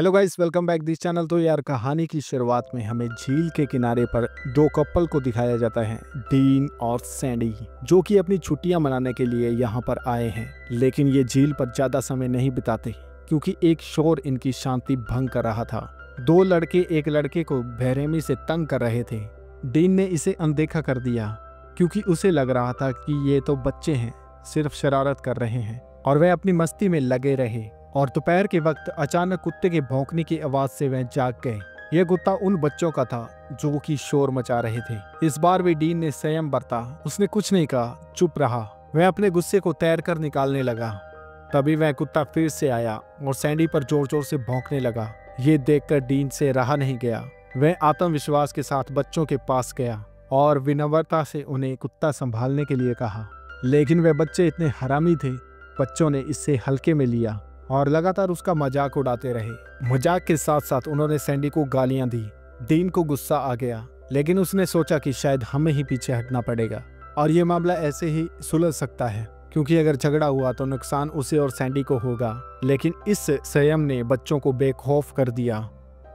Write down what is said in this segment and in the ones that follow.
Hello guys, welcome back this channel. तो यार, कहानी की शुरुआत में हमें झील के किनारे पर दो कपल को दिखाया जाता है, डीन और सैंडी, जो कि अपनी छुट्टियां मनाने के लिए यहाँ पर आए हैं। लेकिन ये झील पर ज्यादा समय नहीं बिताते क्योंकि एक शोर इनकी शांति भंग कर रहा था। दो लड़के एक लड़के को बेरहमी से तंग कर रहे थे। डीन ने इसे अनदेखा कर दिया क्योंकि उसे लग रहा था कि ये तो बच्चे हैं, सिर्फ शरारत कर रहे हैं, और वह अपनी मस्ती में लगे रहे। और दोपहर के वक्त अचानक कुत्ते के भौंकने की आवाज से वह जाग गए। यह कुत्ता उन बच्चों का था जो कि शोर मचा रहे थे। इस बार भी डीन ने संयम बरता। उसने कुछ नहीं कहा, चुप रहा। वह अपने गुस्से को तैरकर निकालने लगा। तभी वह कुत्ता फिर से आया और सैंडी पर जोर जोर से भौंकने लगा। ये देखकर डीन से रहा नहीं गया। वह आत्मविश्वास के साथ बच्चों के पास गया और विनम्रता से उन्हें कुत्ता संभालने के लिए कहा। लेकिन वे बच्चे इतने हरामी थे, बच्चों ने इससे हल्के में लिया और लगातार उसका मजाक उड़ाते रहे। मजाक के साथ साथ उन्होंने सैंडी को गालियां दी। डीन को गुस्सा आ गया, लेकिन उसने सोचा कि शायद हमें ही पीछे हटना पड़ेगा और ये मामला ऐसे ही सुलझ सकता है, क्योंकि अगर झगड़ा हुआ तो नुकसान उसे और सैंडी को होगा। लेकिन इस संयम ने बच्चों को बेखौफ कर दिया।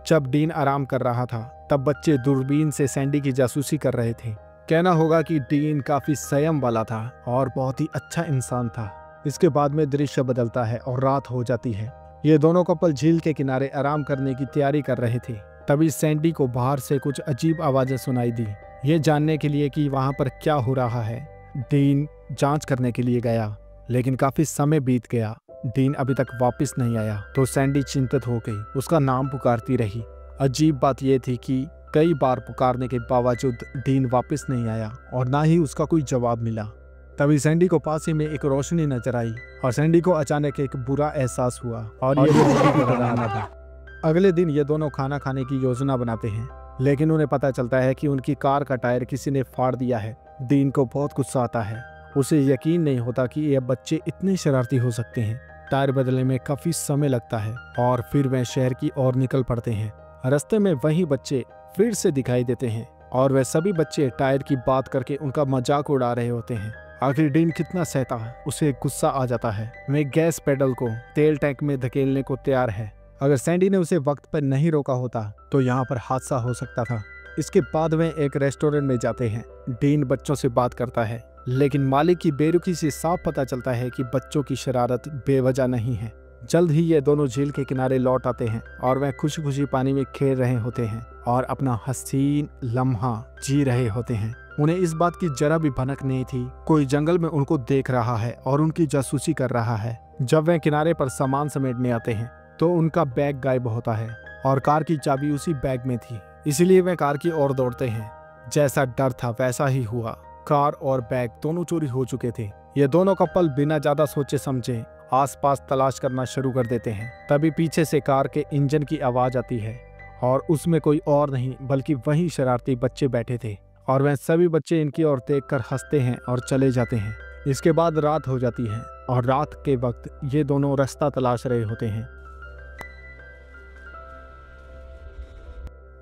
जब डीन आराम कर रहा था तब बच्चे दूरबीन से सैंडी की जासूसी कर रहे थे। कहना होगा कि डीन काफी संयम वाला था और बहुत ही अच्छा इंसान था। इसके बाद में दृश्य बदलता है और रात हो जाती है। ये दोनों कपल झील के किनारे आराम करने की तैयारी कर रहे थे। तभी सैंडी को बाहर से कुछ अजीब आवाजें सुनाई दी। ये जानने के लिए कि वहां पर क्या हो रहा है, डीन जांच करने के लिए गया, लेकिन काफी समय बीत गया। डीन अभी तक वापस नहीं आया तो सैंडी चिंतित हो गई। उसका नाम पुकारती रही। अजीब बात यह थी कि कई बार पुकारने के बावजूद डीन वापस नहीं आया और ना ही उसका कोई जवाब मिला। तभी सैंडी को पास ही में एक रोशनी नजर आई और सैंडी को अचानक एक बुरा एहसास हुआ और ये रहा था। अगले दिन ये दोनों खाना खाने की योजना बनाते हैं, लेकिन उन्हें पता चलता है कि उनकी कार का टायर किसी ने फाड़ दिया है। डीन को बहुत गुस्सा आता है। उसे यकीन नहीं होता कि ये बच्चे इतने शरारती हो सकते हैं। टायर बदलने में काफी समय लगता है और फिर वह शहर की ओर निकल पड़ते हैं। रास्ते में वही बच्चे फिर से दिखाई देते हैं और वह सभी बच्चे टायर की बात करके उनका मजाक उड़ा रहे होते हैं। आखिर डीन कितना सहता है, उसे गुस्सा आ जाता है। वह गैस पेडल को तेल टैंक में धकेलने को तैयार है। अगर सैंडी ने उसे वक्त पर नहीं रोका होता तो यहाँ पर हादसा हो सकता था। इसके बाद वह एक रेस्टोरेंट में जाते हैं। डीन बच्चों से बात करता है, लेकिन मालिक की बेरुखी से साफ पता चलता है कि बच्चों की शरारत बेवजह नहीं है। जल्द ही ये दोनों झील के किनारे लौट आते हैं और वह खुशी खुशी पानी में खेल रहे होते हैं और अपना हसीन लम्हा जी रहे होते हैं। उन्हें इस बात की जरा भी भनक नहीं थी कोई जंगल में उनको देख रहा है और उनकी जासूसी कर रहा है। जब वे किनारे पर सामान समेटने आते हैं तो उनका बैग गायब होता है और कार की चाबी उसी बैग में थी। इसीलिए वे कार की ओर दौड़ते हैं। जैसा डर था वैसा ही हुआ। कार और बैग दोनों चोरी हो चुके थे। ये दोनों कपल बिना ज्यादा सोचे समझे आसपास तलाश करना शुरू कर देते हैं। तभी पीछे से कार के इंजन की आवाज आती है और उसमें कोई और नहीं बल्कि वही शरारती बच्चे बैठे थे और वह सभी बच्चे इनकी ओर देखकर हंसते हैं और चले जाते हैं। इसके बाद रात हो जाती है और रात के वक्त ये दोनों रास्ता तलाश रहे होते हैं।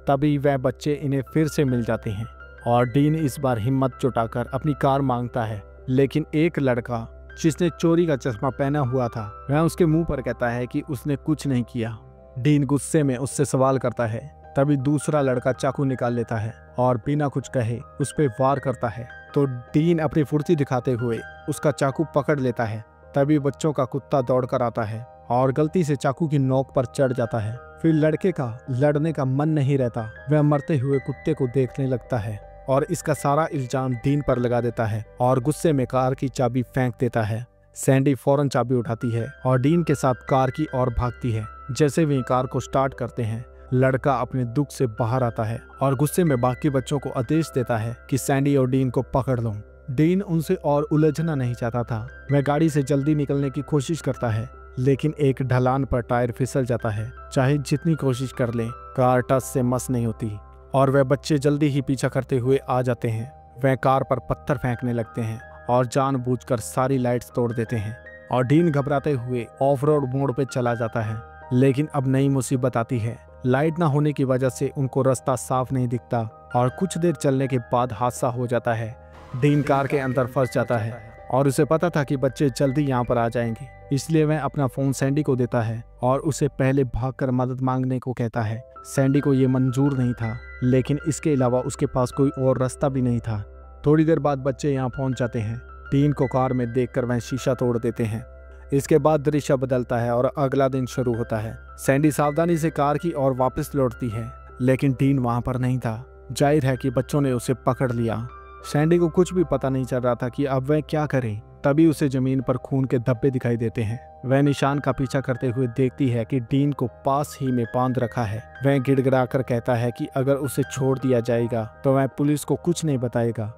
तभी वह बच्चे इन्हें फिर से मिल जाते हैं और डीन इस बार हिम्मत जुटाकर अपनी कार मांगता है, लेकिन एक लड़का जिसने चोरी का चश्मा पहना हुआ था वह उसके मुंह पर कहता है कि उसने कुछ नहीं किया। डीन गुस्से में उससे सवाल करता है। तभी दूसरा लड़का चाकू निकाल लेता है और बिना कुछ कहे उस पर वार करता है, तो डीन अपनी फुर्ती दिखाते हुए उसका चाकू पकड़ लेता है। तभी बच्चों का कुत्ता दौड़कर आता है और गलती से चाकू की नोक पर चढ़ जाता है। फिर लड़के का लड़ने का मन नहीं रहता। वह मरते हुए कुत्ते को देखने लगता है और इसका सारा इल्जाम डीन पर लगा देता है और गुस्से में कार की चाबी फेंक देता है। सैंडी फौरन चाबी उठाती है और डीन के साथ कार की ओर भागती है। जैसे वे कार को स्टार्ट करते हैं, लड़का अपने दुख से बाहर आता है और गुस्से में बाकी बच्चों को आदेश देता है कि सैंडी और डीन को पकड़ लो। डीन उनसे और उलझना नहीं चाहता था। वह गाड़ी से जल्दी निकलने की कोशिश करता है, लेकिन एक ढलान पर टायर फिसल जाता है। चाहे जितनी कोशिश कर ले, कार टस से मस नहीं होती और वह बच्चे जल्दी ही पीछा करते हुए आ जाते हैं। वह कार पर पत्थर फेंकने लगते हैं और जानबूझकर सारी लाइट्स तोड़ देते हैं और डीन घबराते हुए ऑफ रोड मोड़ पे चला जाता है। लेकिन अब नई मुसीबत आती है। लाइट ना होने की वजह से उनको रास्ता साफ नहीं दिखता और कुछ देर चलने के बाद हादसा हो जाता है। डीन कार के अंदर फंस जाता है और उसे पता था कि बच्चे जल्दी यहाँ पर आ जाएंगे, इसलिए वह अपना फोन सैंडी को देता है और उसे पहले भागकर मदद मांगने को कहता है। सैंडी को ये मंजूर नहीं था, लेकिन इसके अलावा उसके पास कोई और रास्ता भी नहीं था। थोड़ी देर बाद बच्चे यहाँ पहुंच जाते हैं। डीन को कार में देखकर वह शीशा तोड़ देते हैं। इसके बाद दृश्य बदलता है और अगला दिन शुरू होता है। सैंडी सावधानी से कार की ओर वापस लौटती है, लेकिन डीन वहां पर नहीं था। जाहिर है कि बच्चों ने उसे पकड़ लिया। सैंडी को कुछ भी पता नहीं चल रहा था कि अब वह क्या करे। तभी उसे जमीन पर खून के धब्बे दिखाई देते हैं। वह निशान का पीछा करते हुए देखती है कि डीन को पास ही में बांध रखा है। वह गिड़गिड़ाकर कहता है कि अगर उसे छोड़ दिया जाएगा तो वह पुलिस को कुछ नहीं बताएगा,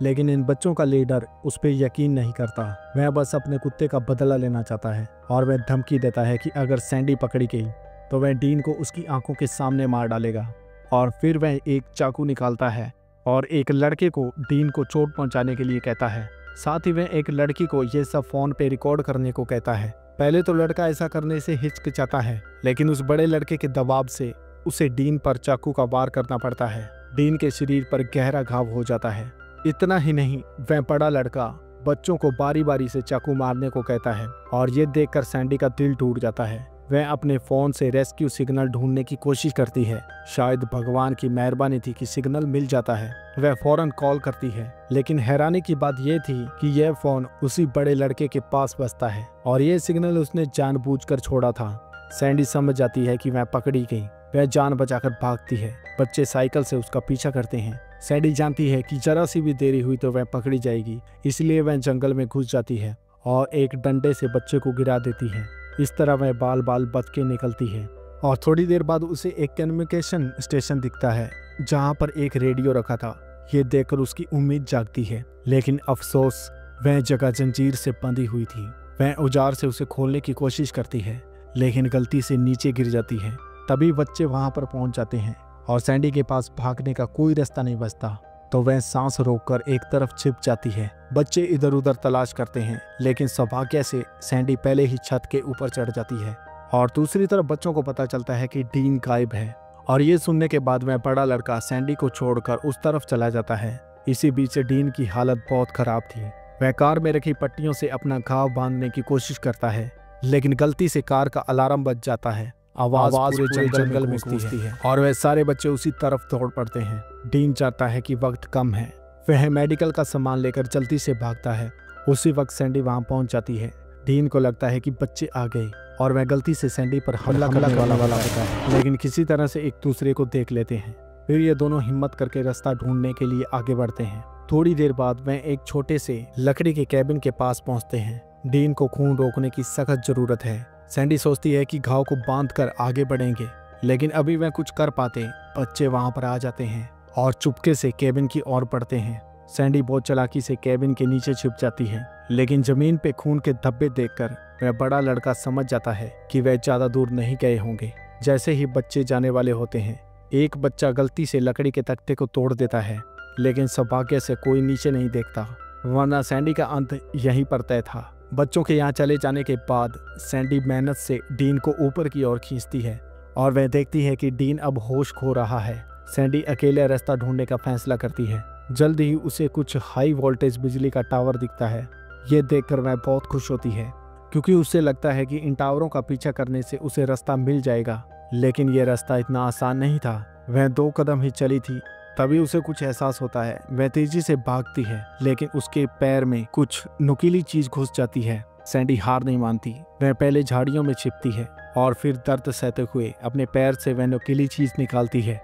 लेकिन इन बच्चों का लीडर उस पर यकीन नहीं करता। वह बस अपने कुत्ते का बदला लेना चाहता है और वह धमकी देता है कि अगर सैंडी पकड़ी गई तो वह डीन को उसकी आंखों के सामने मार डालेगा। और फिर वह एक चाकू निकालता है और एक लड़के को डीन को चोट पहुंचाने के लिए कहता है। साथ ही वह एक लड़की को यह सब फोन पे रिकॉर्ड करने को कहता है। पहले तो लड़का ऐसा करने से हिचकिचाता है, लेकिन उस बड़े लड़के के दबाव से उसे डीन पर चाकू का वार करना पड़ता है। डीन के शरीर पर गहरा घाव हो जाता है। इतना ही नहीं, वह बड़ा लड़का बच्चों को बारी बारी से चाकू मारने को कहता है और ये देखकर सैंडी का दिल टूट जाता है। वह अपने फोन से रेस्क्यू सिग्नल ढूंढने की कोशिश करती है। शायद भगवान की मेहरबानी थी कि सिग्नल मिल जाता है। वह फौरन कॉल करती है, लेकिन हैरानी की बात यह थी कि यह फोन उसी बड़े लड़के के पास बजता है और यह सिग्नल उसने जानबूझकर छोड़ा था। सैंडी समझ जाती है कि वह पकड़ी गई। वह जान बचाकर भागती है। बच्चे साइकिल से उसका पीछा करते हैं। सैंडी जानती है कि जरा सी भी देरी हुई तो वह पकड़ी जाएगी, इसलिए वह जंगल में घुस जाती है और एक डंडे से बच्चे को गिरा देती है। इस तरह वह बाल बाल बच के निकलती है और थोड़ी देर बाद उसे एक कम्युनिकेशन स्टेशन दिखता है जहां पर एक रेडियो रखा था। ये देखकर उसकी उम्मीद जागती है, लेकिन अफसोस वह जगह जंजीर से बंधी हुई थी। वह औजार से उसे खोलने की कोशिश करती है, लेकिन गलती से नीचे गिर जाती है। तभी बच्चे वहां पर पहुंच जाते हैं और सैंडी के पास भागने का कोई रास्ता नहीं बचता, तो वह सांस रोककर एक तरफ छिप जाती है। बच्चे इधर उधर तलाश करते हैं, लेकिन सौभाग्य से सैंडी पहले ही छत के ऊपर चढ़ जाती है और दूसरी तरफ बच्चों को पता चलता है कि डीन गायब है। और ये सुनने के बाद वह बड़ा लड़का सैंडी को छोड़कर उस तरफ चला जाता है। इसी बीच डीन की हालत बहुत खराब थी। वह कार में रखी पट्टियों से अपना घाव बांधने की कोशिश करता है, लेकिन गलती से कार का अलार्म बज जाता है। आवाज पूरे जंगल में गूंजती है और वह सारे बच्चे उसी तरफ दौड़ पड़ते हैं। डीन चाहता है कि वक्त कम है। वह मेडिकल का सामान लेकर जल्दी से भागता है। उसी वक्त सैंडी वहां पहुंच जाती है। डीन को लगता है कि बच्चे आ गए और वह गलती से सैंडी पर हमला करने वाला होता है, लेकिन किसी तरह से एक दूसरे को देख लेते हैं। फिर ये दोनों हिम्मत करके रास्ता ढूंढने के लिए आगे बढ़ते हैं। थोड़ी देर बाद वह एक छोटे से लकड़ी के कैबिन के पास पहुंचते हैं। डीन को खून रोकने की सख्त जरूरत है। सैंडी सोचती है कि घाव को बांधकर आगे बढ़ेंगे, लेकिन अभी वह कुछ कर पाते। बच्चे वहां पर आ जाते हैं और चुपके से कैबिन की ओर बढ़ते हैं। सैंडी बहुत चालाकी से कैबिन के नीचे छिप जाती है, लेकिन जमीन पे खून के धब्बे देखकर वह बड़ा लड़का समझ जाता है कि वह ज्यादा दूर नहीं गए होंगे। जैसे ही बच्चे जाने वाले होते हैं, एक बच्चा गलती से लकड़ी के तख्ते को तोड़ देता है, लेकिन सौभाग्य से कोई नीचे नहीं देखता, वरना सैंडी का अंत यहीं पर तय था। बच्चों के यहाँ चले जाने के बाद सैंडी मेहनत से डीन को ऊपर की ओर खींचती है और वह देखती है कि डीन अब होश खो रहा है। सैंडी अकेले रास्ता ढूंढने का फैसला करती है। जल्द ही उसे कुछ हाई वोल्टेज बिजली का टावर दिखता है। ये देखकर वह बहुत खुश होती है, क्योंकि उसे लगता है कि इन टावरों का पीछा करने से उसे रास्ता मिल जाएगा। लेकिन यह रास्ता इतना आसान नहीं था। वह 2 कदम ही चली थी, तभी उसे कुछ एहसास होता है। वह तेजी से भागती है, लेकिन उसके पैर में कुछ नुकीली चीज घुस जाती है। सैंडी हार नहीं मानती। वह पहले झाड़ियों में छिपती है और फिर दर्द सहते हुए अपने पैर से वह नुकीली चीज निकालती है।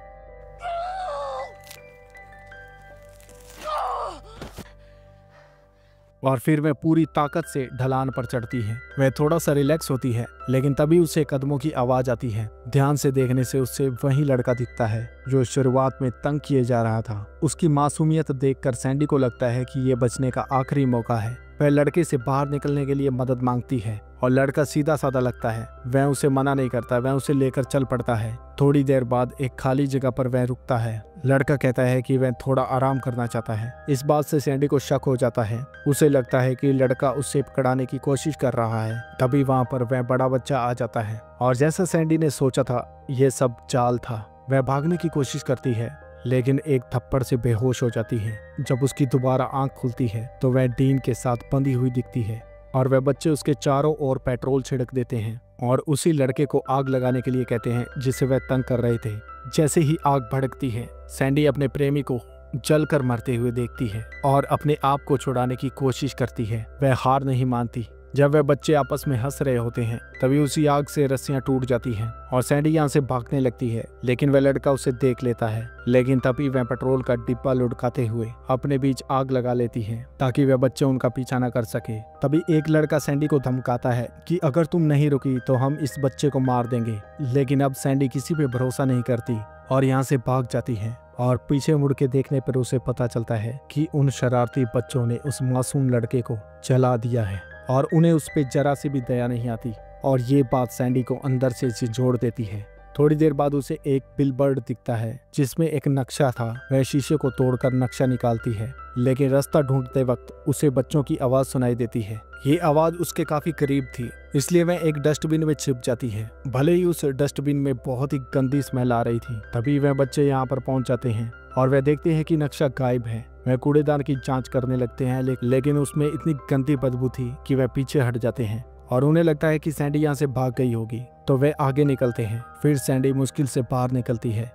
और फिर वह पूरी ताकत से ढलान पर चढ़ती है। वह थोड़ा सा रिलैक्स होती है, लेकिन तभी उसे कदमों की आवाज आती है। ध्यान से देखने से उससे वही लड़का दिखता है जो शुरुआत में तंग किए जा रहा था। उसकी मासूमियत देखकर सैंडी को लगता है कि ये बचने का आखिरी मौका है। वह लड़के से बाहर निकलने के लिए मदद मांगती है और लड़का सीधा साधा लगता है। वह उसे मना नहीं करता, वह उसे लेकर चल पड़ता है। थोड़ी देर बाद एक खाली जगह पर वह रुकता है। लड़का कहता है कि वह थोड़ा आराम करना चाहता है। इस बात से सैंडी को शक हो जाता है। उसे लगता है कि लड़का उससे पकड़ाने की कोशिश कर रहा है। तभी वहां पर वह बड़ा बच्चा आ जाता है और जैसा सैंडी ने सोचा था, यह सब चाल था। वह भागने की कोशिश करती है, लेकिन एक थप्पड़ से बेहोश हो जाती है। जब उसकी दोबारा आंख खुलती है तो वह डीन के साथ बंधी हुई दिखती है और वह बच्चे उसके चारों ओर पेट्रोल छिड़क देते हैं और उसी लड़के को आग लगाने के लिए कहते हैं जिसे वह तंग कर रहे थे। जैसे ही आग भड़कती है, सैंडी अपने प्रेमी को जलकर मरते हुए देखती है और अपने आप को छुड़ाने की कोशिश करती है। वह हार नहीं मानती। जब वह बच्चे आपस में हंस रहे होते हैं तभी उसी आग से रस्सियां टूट जाती हैं और सैंडी यहाँ से भागने लगती है, लेकिन वह लड़का उसे देख लेता है। लेकिन तभी वह पेट्रोल का डिब्बा लुढ़काते हुए अपने बीच आग लगा लेती है ताकि वह बच्चे उनका पीछा न कर सके। तभी एक लड़का सैंडी को धमकाता है कि अगर तुम नहीं रुकी तो हम इस बच्चे को मार देंगे। लेकिन अब सैंडी किसी पे भरोसा नहीं करती और यहाँ से भाग जाती है और पीछे मुड़ के देखने पर उसे पता चलता है कि उन शरारती बच्चों ने उस मासूम लड़के को जला दिया है और उन्हें उस पे जरा सी भी दया नहीं आती। और ये बात सैंडी को अंदर से झिझोड़ देती है। थोड़ी देर बाद उसे एक बिलबोर्ड दिखता है जिसमें एक नक्शा था। वह शीशे को तोड़कर नक्शा निकालती है, लेकिन रास्ता ढूंढते वक्त उसे बच्चों की आवाज सुनाई देती है। ये आवाज उसके काफी करीब थी, इसलिए वह एक डस्टबिन में छिप जाती है। भले ही उस डस्टबिन में बहुत ही गंदी स्मेल आ रही थी। तभी वह बच्चे यहाँ पर पहुंच जाते हैं और वह देखते हैं कि नक्शा गायब है। वह कूड़ेदान की जांच करने लगते हैं, लेकिन उसमें इतनी गंदी बदबू थी कि वह पीछे हट जाते हैं और उन्हें लगता है कि सैंडी यहाँ से भाग गई होगी, तो वे आगे निकलते हैं। फिर सैंडी मुश्किल से बाहर निकलती है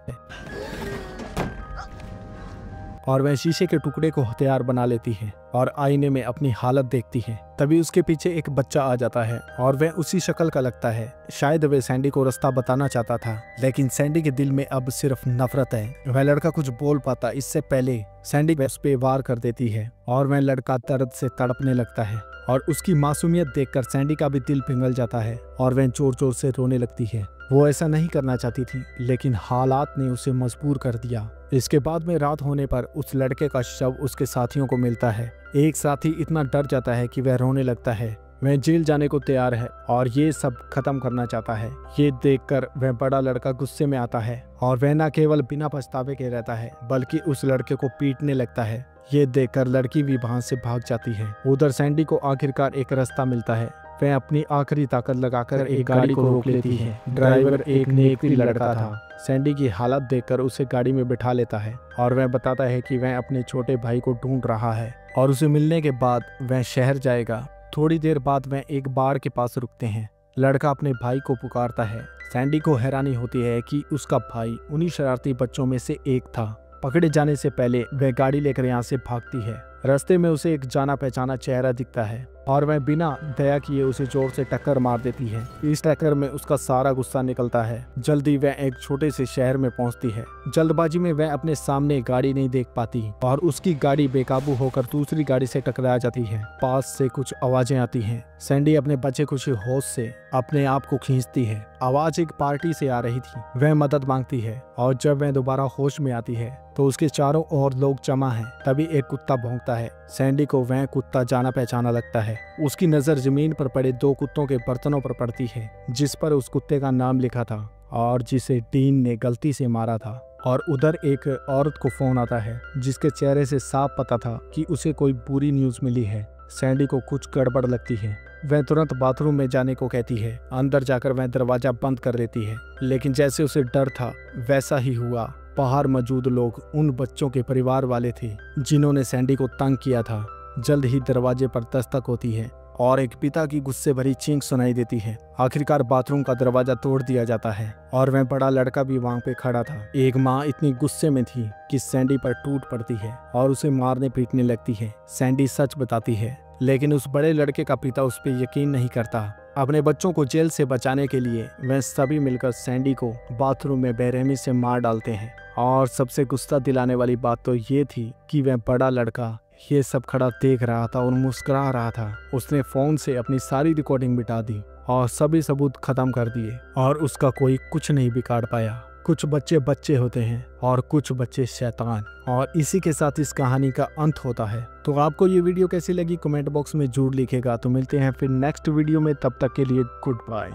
और वह शीशे के टुकड़े को हथियार बना लेती है और आईने में अपनी हालत देखती है। तभी उसके पीछे एक बच्चा आ जाता है और वह उसी शक्ल का लगता है। शायद वह सैंडी को रास्ता बताना चाहता था, लेकिन सैंडी के दिल में अब सिर्फ नफरत है। वह लड़का कुछ बोल पाता इससे पहले सैंडी उस पे वार कर देती है और वह लड़का दर्द से तड़पने लगता है और उसकी मासूमियत देखकर सैंडी का भी दिल पिघल जाता है और वह जोर जोर से रोने लगती है। वो ऐसा नहीं करना चाहती थी, लेकिन हालात ने उसे मजबूर कर दिया। इसके बाद में रात होने पर उस लड़के का शव उसके साथियों को मिलता है। एक साथी इतना डर जाता है कि वह रोने लगता है। वह जेल जाने को तैयार है और ये सब खत्म करना चाहता है। ये देखकर वह बड़ा लड़का गुस्से में आता है और वह न केवल बिना पछतावे के रहता है, बल्कि उस लड़के को पीटने लगता है। ये देखकर लड़की भी वहां से भाग जाती है। उधर सैंडी को आखिरकार एक रास्ता मिलता है। वह अपनी आखिरी ताकत लगाकर एक गाड़ी को रोक लेती है। ड्राइवर एक नेकी लड़का था। सैंडी की हालत देखकर उसे गाड़ी में बिठा लेता है और वह बताता है कि वह अपने छोटे भाई को ढूंढ रहा है और उसे मिलने के बाद वह शहर जाएगा। थोड़ी देर बाद वह एक बार के पास रुकते हैं। लड़का अपने भाई को पुकारता है। सैंडी को हैरानी होती है कि उसका भाई उन्हीं शरारती बच्चों में से एक था। पकड़े जाने से पहले वह गाड़ी लेकर यहाँ से भागती है। रास्ते में उसे एक जाना पहचाना चेहरा दिखता है और वह बिना दया किए उसे जोर से टक्कर मार देती है। इस टक्कर में उसका सारा गुस्सा निकलता है। जल्दी वह एक छोटे से शहर में पहुंचती है। जल्दबाजी में वह अपने सामने गाड़ी नहीं देख पाती और उसकी गाड़ी बेकाबू होकर दूसरी गाड़ी से टकरा जाती है। पास से कुछ आवाजें आती हैं। सैंडी अपने बचे कुछ होश से अपने आप को खींचती है। आवाज एक पार्टी से आ रही थी। वह मदद मांगती है और जब वह दोबारा होश में आती है तो उसके चारों ओर लोग जमा हैं। तभी एक कुत्ता भौंकता है। सैंडी को वह कुत्ता जाना पहचाना लगता है। उसकी नजर जमीन पर पड़े दो कुत्तों के बर्तनों पर पड़ती है, जिस पर उस कुत्ते का नाम लिखा था और जिसे डीन ने गलती से मारा था। और उधर एक औरत को फोन आता है जिसके चेहरे से साफ पता था कि उसे कोई बुरी न्यूज मिली है। सैंडी को कुछ गड़बड़ लगती है। वह तुरंत बाथरूम में जाने को कहती है। अंदर जाकर वह दरवाजा बंद कर देती है, लेकिन जैसे उसे डर था वैसा ही हुआ। बाहर मौजूद लोग उन बच्चों के परिवार वाले थे जिन्होंने सैंडी को तंग किया था। जल्द ही दरवाजे पर दस्तक होती है और एक पिता की गुस्से भरी चीख सुनाई देती है। आखिरकार बाथरूम का दरवाजा तोड़ दिया जाता है और वह बड़ा लड़का भी वहां पे खड़ा था। एक माँ इतनी गुस्से में थी कि सैंडी पर टूट पड़ती है और उसे मारने पीटने लगती है। सैंडी सच बताती है, लेकिन उस बड़े लड़के का पिता उस पर यकीन नहीं करता। अपने बच्चों को जेल से बचाने के लिए वह सभी मिलकर सैंडी को बाथरूम में बेरहमी से मार डालते हैं। और सबसे गुस्सा दिलाने वाली बात तो ये थी कि वह बड़ा लड़का ये सब खड़ा देख रहा था और मुस्कुरा रहा था। उसने फोन से अपनी सारी रिकॉर्डिंग मिटा दी और सभी सबूत खत्म कर दिए और उसका कोई कुछ नहीं बिगाड़ पाया। कुछ बच्चे बच्चे होते हैं और कुछ बच्चे शैतान। और इसी के साथ इस कहानी का अंत होता है। तो आपको ये वीडियो कैसी लगी कमेंट बॉक्स में जरूर लिखेगा। तो मिलते हैं फिर नेक्स्ट वीडियो में, तब तक के लिए गुड बाय।